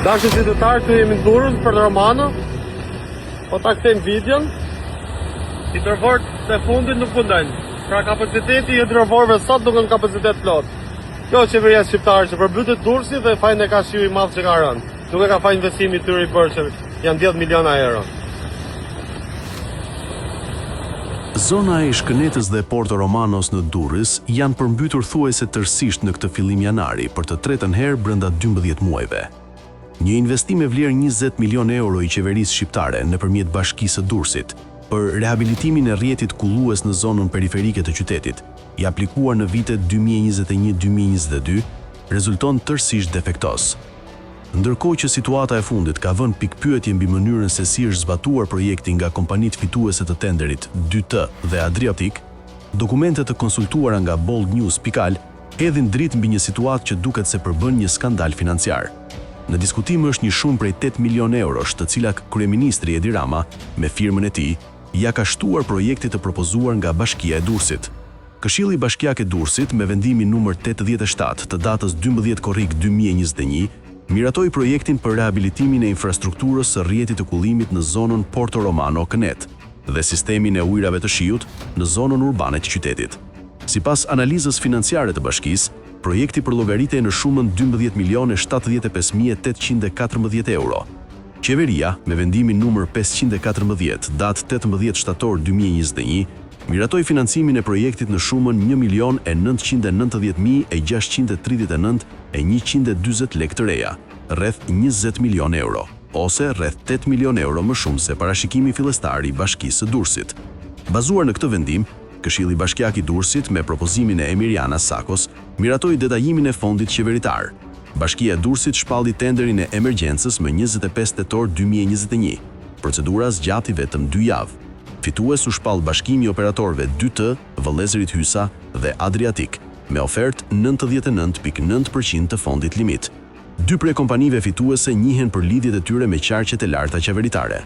Dashur qytetarë, këtu jemi në Durrës për Romano. Po ta kthejmë videon. Hidrovorët të fundit nuk mundojnë. Pra kapaciteti i hidrovorëve sot nuk në kapacitet plot. Kjo qeveria shqiptare që përmbytet Durrësi dhe fajin e ka shiu i madh që ka rënë. Nuk e ka fajin investimi i tyre i bërë që janë 10 miliona euro. Zona e Shkënetës dhe Porto Romanos në Durrës janë përmbytur thuajse tërësisht në këtë fillim janari për të tretën herë brenda 12 muajve. Një investim me vlerë 20 milion euro i qeverisë shqiptare nëpërmjet Bashkisë së Durrësit për rehabilitimin e rrjetit kullues në zonën periferike të qytetit, i aplikuar në vitet 2021-2022, rezulton tërësisht defektos. Ndërkohë që situata e fundit ka vënë pikpyetje mbi mënyrën se si është zbatuar projekti nga kompanitë fituese të tenderit 2T dhe Adriatic, dokumentet të konsultuara nga boldnews.al hedhin dritë mbi një situatë që duket se përbën një skandal financiar. Në diskutim është një shumë prej 8 milion eurosh, të cilat kryeministri Edi Rama, me firmën e tij, ja ka shtuar projektit të propozuar nga Bashkia e Durrësit. Këshilli Bashkiak i Durrësit, me vendimin numër 87 të datës 12 korrik 2021, miratoi projektin për rehabilitimin e infrastrukturës së rrjetit të kullimit në zonën Porto Romano-Kënet dhe sistemin e ujrave të shiut në zonën urbane të qytetit. Sipas analizës financiare të bashkisë, projekti përllogaritet në shumën 12.075.814 euro. Qeveria, me vendimin numër 514 datë 18 shtator 2021, miratoi financimin e projektit në shumën 1.990.639.140 lekë të reja, rreth 20 milion euro, ose rreth 8 milion euro më shumë se parashikimi fillestar i Bashkisë së Durrësit. Bazuar në këtë vendim, Këshilli Bashkiak i Durrësit, me propozimin e Emiriana Sakos, miratoi detajimin e fondit qeveritar. Bashkia e Durrësit shpalli tenderin e emergjencës më 25 tetor 2021. Procedura zgjati vetëm 2 javë. Fitues u shpall bashkimi i operatorëve 2T, Vëllezërit Hysa dhe Adriatic, me ofertë 99.9% të fondit limit. Dy prej kompanive fituese njihen për lidhjet e tyre me qarqet e larta qeveritare.